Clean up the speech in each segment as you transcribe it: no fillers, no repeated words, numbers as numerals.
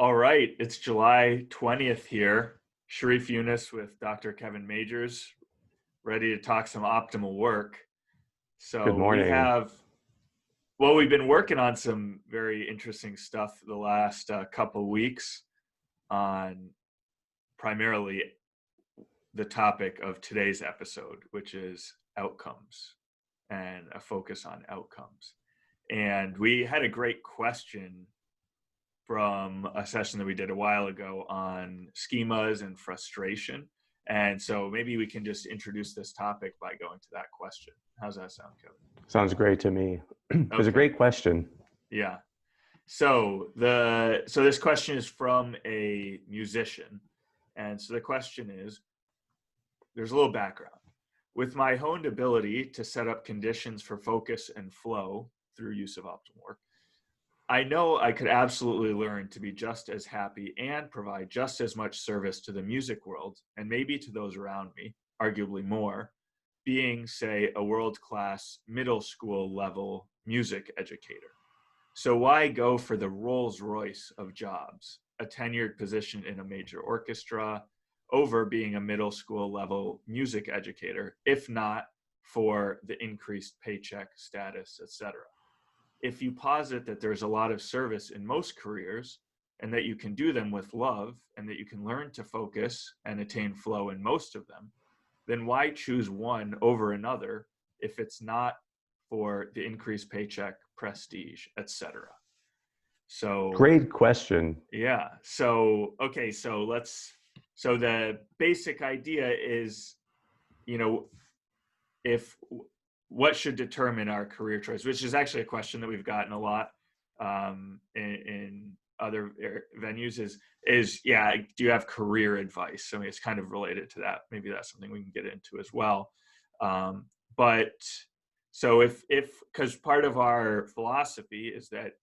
All right, it's July 20th here. Sharif Yunus with Dr. Kevin Majors, ready to talk some optimal work. Good So morning. we've been working on some very interesting stuff the last couple weeks on primarily the topic of today's episode, which is outcomes and a focus on outcomes. And we had a great question from a session that we did a while ago on schemas and frustration. And so maybe we can just introduce this topic by going to that question. How's that sound, Kevin? Sounds great to me. It was a Okay. great question. Yeah. So this question is from a musician. And so the question is, there's a little background. With my honed ability to set up conditions for focus and flow through use of OptimalWork, I know I could absolutely learn to be just as happy and provide just as much service to the music world, and maybe to those around me, arguably more, being, say, a world-class middle school level music educator. So why go for the Rolls Royce of jobs, a tenured position in a major orchestra, over being a middle school level music educator, if not for the increased paycheck status, etc.? If you posit that there's a lot of service in most careers and that you can do them with love and that you can learn to focus and attain flow in most of them, then why choose one over another if it's not for the increased paycheck, prestige, etc.? So, Great question. yeah. So, okay. So the basic idea is, you know, if what should determine our career choice, which is actually a question that we've gotten a lot in other venues, is do you have career advice? I mean, it's kind of related to that. Maybe that's something we can get into as well. But so if because part of our philosophy is that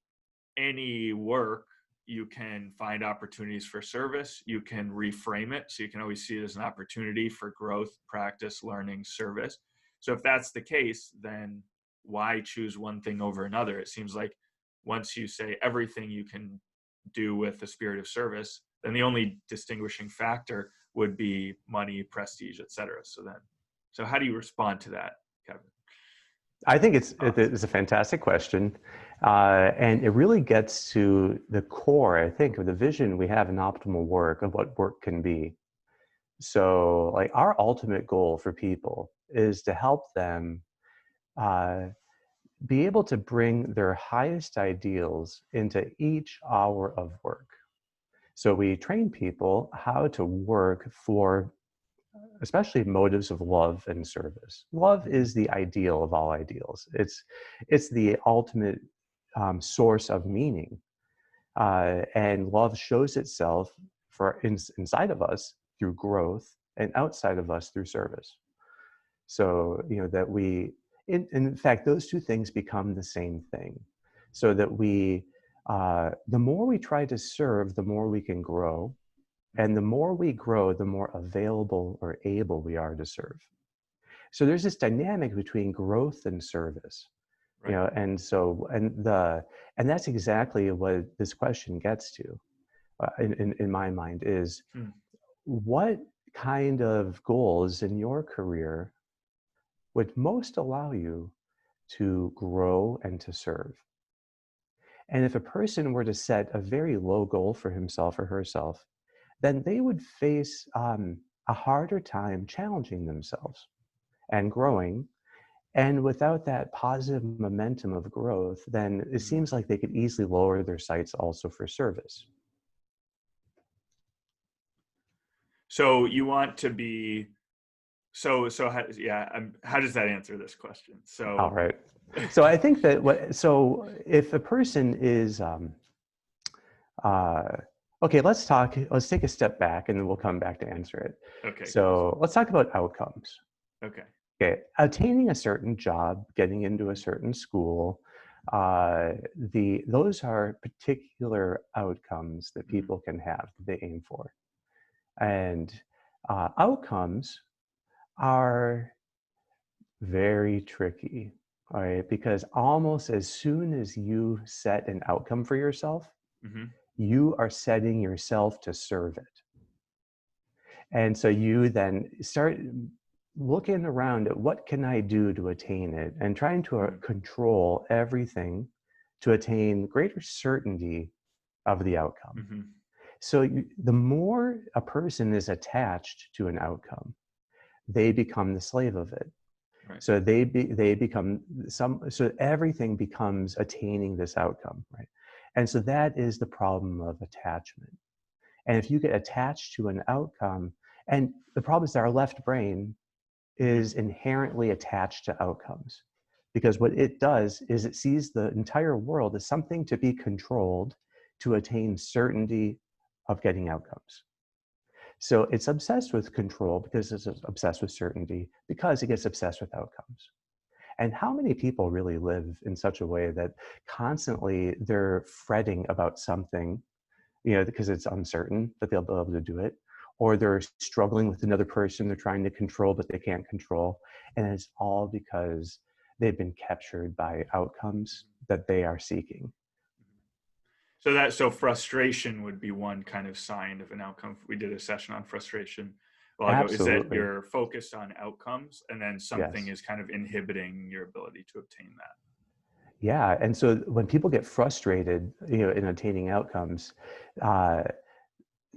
any work, you can find opportunities for service, you can reframe it, so you can always see it as an opportunity for growth, practice, learning, service. So if that's the case, then why choose one thing over another? It seems like once you say everything you can do with the spirit of service, then the only distinguishing factor would be money, prestige, etc. So how do you respond to that, Kevin? I think it's a fantastic question. And it really gets to the core, I think, of the vision we have in optimal work of what work can be. So like our ultimate goal for people is to help them be able to bring their highest ideals into each hour of work. So we train people how to work for especially motives of love and service. Love is the ideal of all ideals. It's the ultimate source of meaning. And love shows itself inside of us through growth and outside of us through service. So, that in fact, those two things become the same thing. So that the more we try to serve, the more we can grow. And the more we grow, the more available or able we are to serve. So there's this dynamic between growth and service. Right. And that's exactly what this question gets to, in my mind, is what kind of goals in your career would most allow you to grow and to serve? And if a person were to set a very low goal for himself or herself, then they would face a harder time challenging themselves and growing. And without that positive momentum of growth, then it seems like they could easily lower their sights also for service. So you want to be how does that answer this question? All right. So I think that if a person is okay, let's take a step back and then we'll come back to answer it. Okay. So let's talk about outcomes. Okay. Okay, attaining a certain job, getting into a certain school, those are particular outcomes that people can have, that they aim for. And outcomes are very tricky, all right? Because almost as soon as you set an outcome for yourself, you are setting yourself to serve it. And so you then start looking around at what can I do to attain it, and trying to control everything to attain greater certainty of the outcome. Mm-hmm. So the more a person is attached to an outcome, they become the slave of it. Right. So they become so everything becomes attaining this outcome, right? And so that is the problem of attachment. And if you get attached to an outcome, and the problem is that our left brain is inherently attached to outcomes, because what it does is it sees the entire world as something to be controlled to attain certainty of getting outcomes. So it's obsessed with control because it's obsessed with certainty, because it gets obsessed with outcomes. And how many people really live in such a way that constantly they're fretting about something, because it's uncertain that they'll be able to do it, or they're struggling with another person they're trying to control but they can't control, and it's all because they've been captured by outcomes that they are seeking. So frustration would be one kind of sign of an outcome. We did a session on frustration a while ago. Is that Absolutely. you're focused on outcomes, and then something Yes. is kind of inhibiting your ability to obtain that? Yeah, and so when people get frustrated, in attaining outcomes, uh,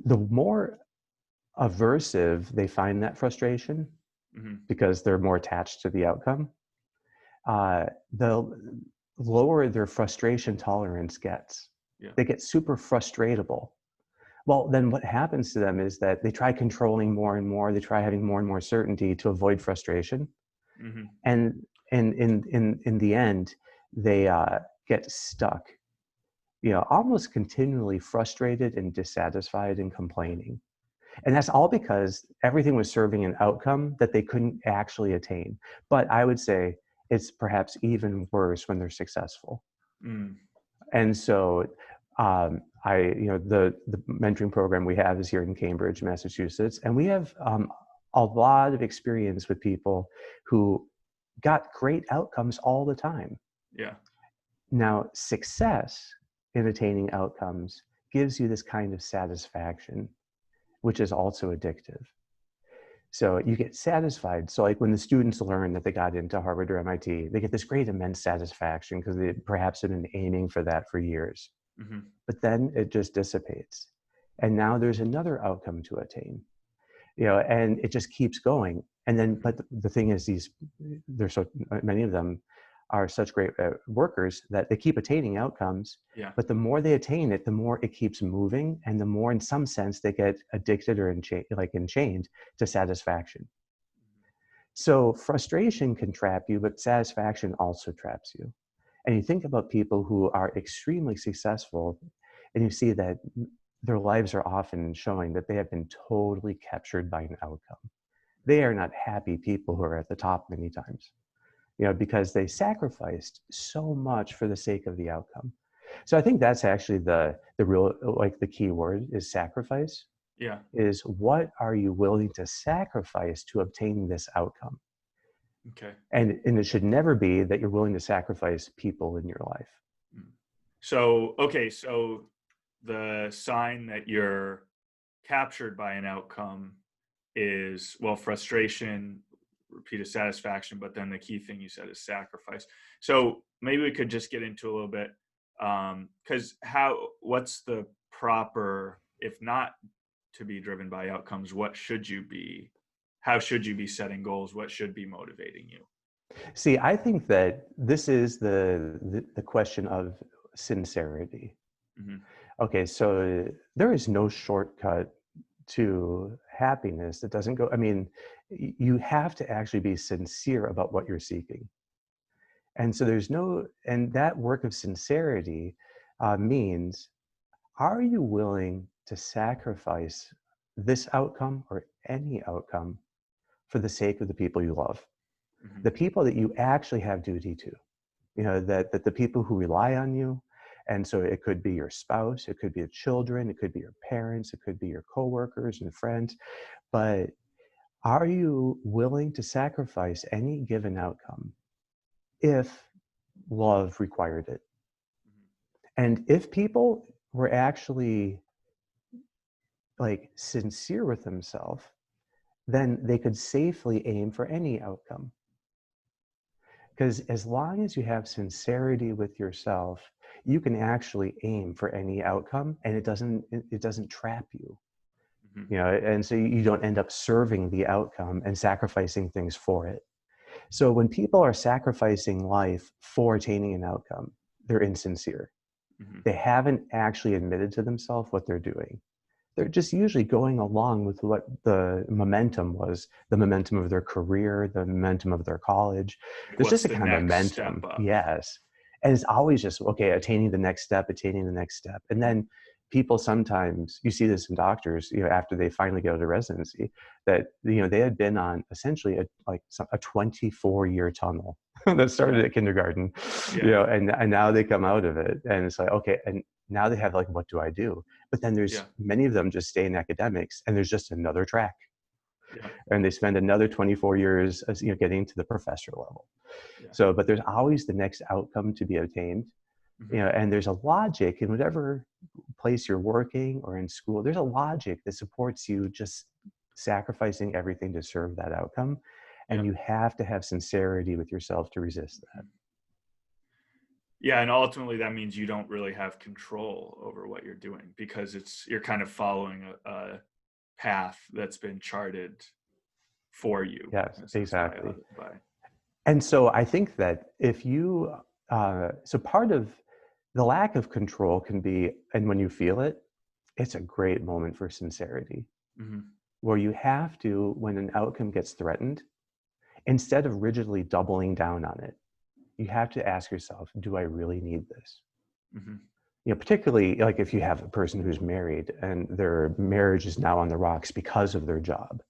the more aversive they find that frustration, Mm-hmm. because they're more attached to the outcome, the lower their frustration tolerance gets. Yeah. They get super frustratable. Well, then what happens to them is that they try controlling more and more. They try having more and more certainty to avoid frustration, Mm-hmm. and in the end, they get stuck, almost continually frustrated and dissatisfied and complaining. And that's all because everything was serving an outcome that they couldn't actually attain. But I would say it's perhaps even worse when they're successful. Mm. And so the mentoring program we have is here in Cambridge, Massachusetts, and we have a lot of experience with people who got great outcomes all the time. Yeah. Now, success in attaining outcomes gives you this kind of satisfaction, which is also addictive. So you get satisfied. So like when the students learn that they got into Harvard or MIT, they get this great immense satisfaction because they perhaps have been aiming for that for years. Mm-hmm. But then it just dissipates. And now there's another outcome to attain, and it just keeps going. And then, but the thing is, there's so many of them are such great workers that they keep attaining outcomes. Yeah. But the more they attain it, the more it keeps moving, and the more, in some sense, they get addicted or enchained to satisfaction. So frustration can trap you, but satisfaction also traps you. And you think about people who are extremely successful, and you see that their lives are often showing that they have been totally captured by an outcome. They are not happy people who are at the top many times, because they sacrificed so much for the sake of the outcome. So I think that's actually the real, like the key word is sacrifice. Yeah. Is what are you willing to sacrifice to obtain this outcome? Okay. And it should never be that you're willing to sacrifice people in your life. So, okay, so the sign that you're captured by an outcome is, well, frustration, repeated satisfaction, but then the key thing you said is sacrifice. So maybe we could just get into a little bit, because what's the proper, if not to be driven by outcomes, how should you be setting goals? What should be motivating you? See, I think that this is the question of sincerity. Mm-hmm. Okay, so there is no shortcut to happiness that doesn't go, I mean, you have to actually be sincere about what you're seeking. And so and that work of sincerity means, are you willing to sacrifice this outcome or any outcome for the sake of the people you love? Mm-hmm. The people that you actually have duty to, that the people who rely on you. And so it could be your spouse, it could be your children, it could be your parents, it could be your coworkers and friends. But are you willing to sacrifice any given outcome if love required it? Mm-hmm. And if people were actually like sincere with themselves, then they could safely aim for any outcome. Because as long as you have sincerity with yourself, you can actually aim for any outcome, and it doesn't trap you. Mhm. You know, and so you don't end up serving the outcome and sacrificing things for it. So when people are sacrificing life for attaining an outcome, they're insincere. Mhm. They haven't actually admitted to themselves what they're doing. They're just usually going along with what the momentum was, the momentum of their career, the momentum of their college. Like, There's what's just a the kind of next step momentum, up? yes. And it's always just, okay, attaining the next step, attaining the next step. And then people sometimes, you see this in doctors, you know, after they finally get out of residency, that, you know, they had been on essentially a 24-year tunnel that started Yeah. at kindergarten, you Yeah. know, and now they come out of it and it's like, okay, and now they have like, what do I do? But then there's Yeah. many of them just stay in academics and there's just another track Yeah. and they spend another 24 years as, you know, getting to the professor level. Yeah. So, but there's always the next outcome to be obtained, you Mhm. know, and there's a logic in whatever place you're working or in school. There's a logic that supports you just sacrificing everything to serve that outcome. Yeah. And you have to have sincerity with yourself to resist that. Mhm. Yeah, and ultimately that means you don't really have control over what you're doing because you're kind of following a path that's been charted for you Yes, in a sense by exactly. other by And so I think that if you, so part of the lack of control can be, and when you feel it, it's a great moment for sincerity, Mhm. where you have to, when an outcome gets threatened, instead of rigidly doubling down on it, you have to ask yourself, do I really need this? Mhm. You know, particularly like if you have a person who's married and their marriage is now on the rocks because of their job.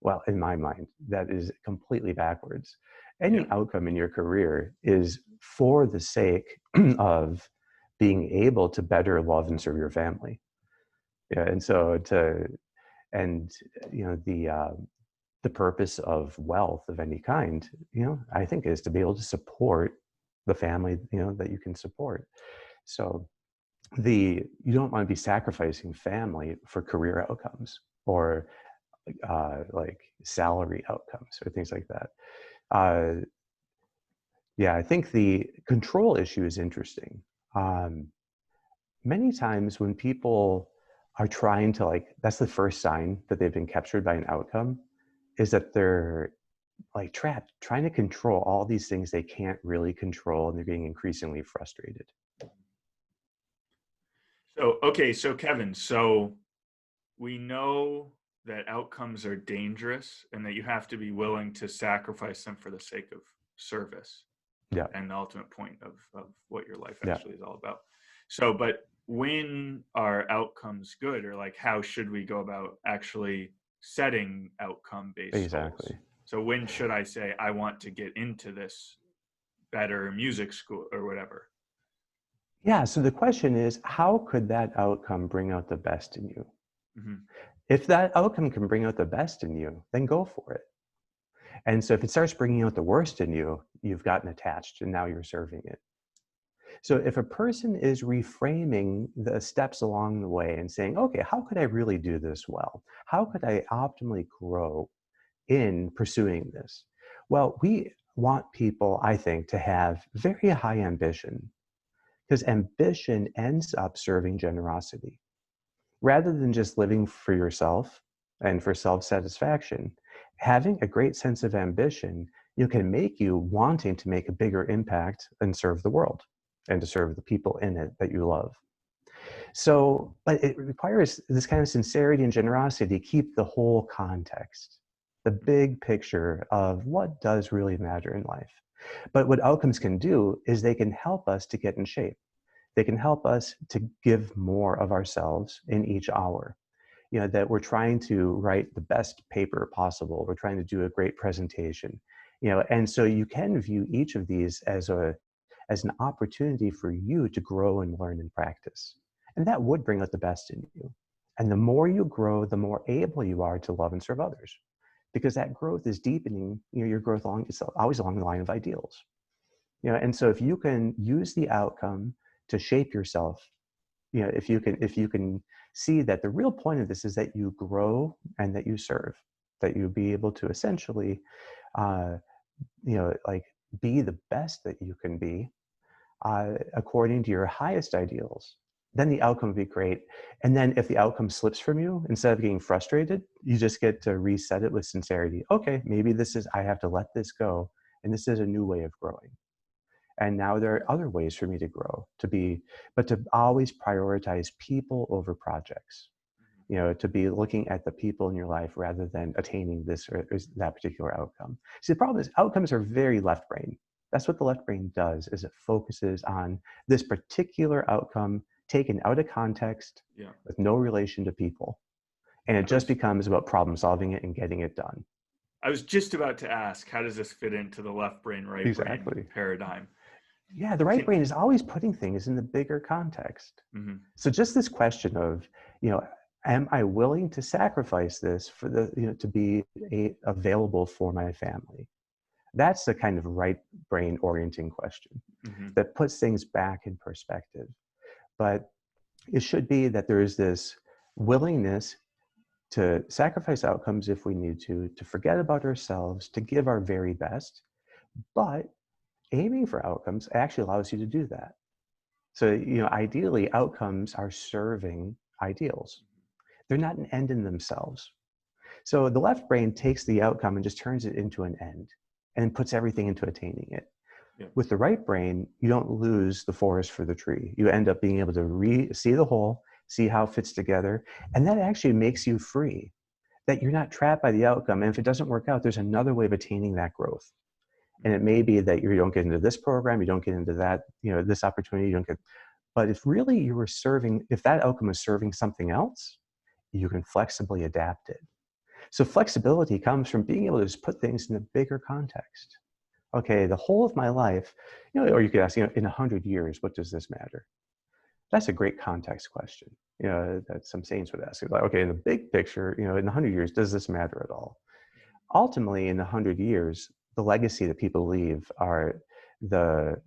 Well, in my mind, that is completely backwards. Yeah. Any outcome in your career is for the sake of being able to better love and serve your family. Yeah, and so and you know, the purpose of wealth of any kind, you know, I think is to be able to support the family, you know, that you can support. So you don't want to be sacrificing family for career outcomes or like salary outcomes or things like that. Uh, yeah, I think the control issue is interesting. Um, Many times when people are trying to like, that's the first sign that they've been captured by an outcome, is that they're like trapped, trying to control all these things they can't really control, and they're getting increasingly frustrated. So, okay, so Kevin, so we know that outcomes are dangerous and that you have to be willing to sacrifice them for the sake of service Yeah, and the ultimate point of what your life yeah, actually is all about. So, but when are outcomes good, or like how should we go about actually setting outcome based goals? exactly. So, when should I say, I want to get into this better music school or whatever? Yeah, so the question is, how could that outcome bring out the best in you? Hmm. If that outcome can bring out the best in you, then go for it. And so if it starts bringing out the worst in you, you've gotten attached and now you're serving it. So if a person is reframing the steps along the way and saying, okay, how could I really do this well? How could I optimally grow in pursuing this? Well, we want people, I think, to have very high ambition because ambition ends up serving generosity. Rather than just living for yourself and for self-satisfaction, having a great sense of ambition, you can make you wanting to make a bigger impact and serve the world and to serve the people in it that you love. So, but it requires this kind of sincerity and generosity to keep the whole context, the big picture of what does really matter in life. But what outcomes can do is they can help us to get in shape. They can help us to give more of ourselves in each hour. You know, that we're trying to write the best paper possible. We're trying to do a great presentation, you know, and so you can view each of these as an opportunity for you to grow and learn and practice. And that would bring out the best in you. And the more you grow, the more able you are to love and serve others. Because that growth is deepening, you know, your growth along, it's always along the line of ideals. You know, and so if you can use the outcome to shape yourself, if you can see that the real point of this is that you grow and that you serve, that you be able to essentially, uh, like be the best that you can be according to your highest ideals, then the outcome would be great. And then if the outcome slips from you, instead of getting frustrated, you just get to reset it with sincerity. Okay, maybe I have to let this go. And this is a new way of growing. And now there are other ways for me to grow, but to always prioritize people over projects, to be looking at the people in your life rather than attaining this or that particular outcome. See, the problem is outcomes are very left brain. That's what the left brain does, is it focuses on this particular outcome taken out of context with no relation to people. And it just becomes about problem solving it and getting it done. I was just about to ask, how does this fit into the left brain, right brain paradigm? Yeah, the right brain is always putting things in the bigger context. So just this question of, am I willing to sacrifice this for to be available for my family? That's the kind of right brain orienting question that puts things back in perspective. But it should be that there is this willingness to sacrifice outcomes if we need to forget about ourselves, to give our very best. But aiming for outcomes actually allows you to do that. So, ideally, outcomes are serving ideals. They're not an end in themselves. So the left brain takes the outcome and just turns it into an end and puts everything into attaining it. With the right brain, you don't lose the forest for the tree. You end up being able to see the whole, see how it fits together. And that actually makes you free, that you're not trapped by the outcome. And if it doesn't work out, there's another way of attaining that growth. And it may be that you don't get into this program, you don't get into that, this opportunity, you don't get, but if really you were if that outcome is serving something else, you can flexibly adapt it. So flexibility comes from being able to just put things in a bigger context. Okay, the whole of my life, or you could ask, in 100 years, what does this matter? That's a great context question, that some saints would ask. Like, okay, in the big picture, in 100 years, does this matter at all? Ultimately, in 100 years, the legacy that people leave are the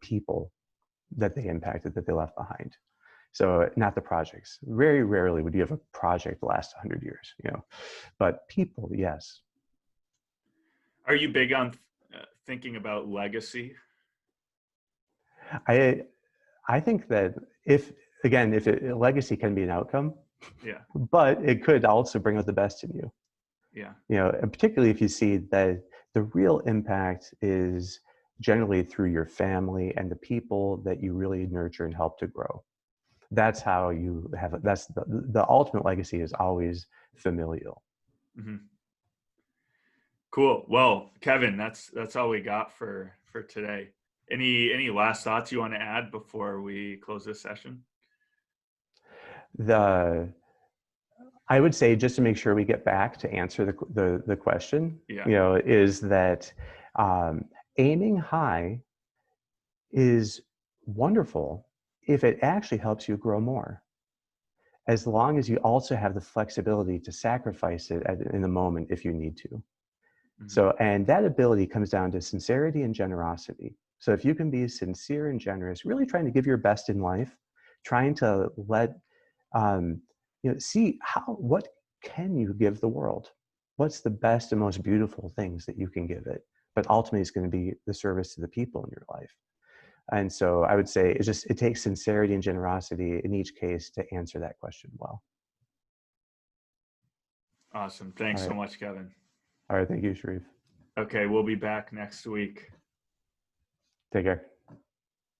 people that they impacted, that they left behind. So not the projects. Very rarely would you have a project last 100 years, but people, yes. Are you big on thinking about legacy? I think that legacy can be an outcome, yeah, but it could also bring out the best in you. Yeah. And particularly if you see that the real impact is generally through your family and the people that you really nurture and help to grow. That's how you have it. That's the ultimate legacy is always familial. Cool. Well, Kevin, that's all we got for today. Any last thoughts you want to add before we close this session? I would say, just to make sure we get back to answer the question, is that aiming high is wonderful if it actually helps you grow more, as long as you also have the flexibility to sacrifice it in the moment if you need to. So, and that ability comes down to sincerity and generosity. So if you can be sincere and generous, really trying to give your best in life, trying to see what can you give the world? What's the best and most beautiful things that you can give it? But ultimately, it's going to be the service to the people in your life. And so I would say it takes sincerity and generosity in each case to answer that question well. Awesome. Thanks so much, Kevin. All right. Thank you, Sharif. Okay. We'll be back next week. Take care.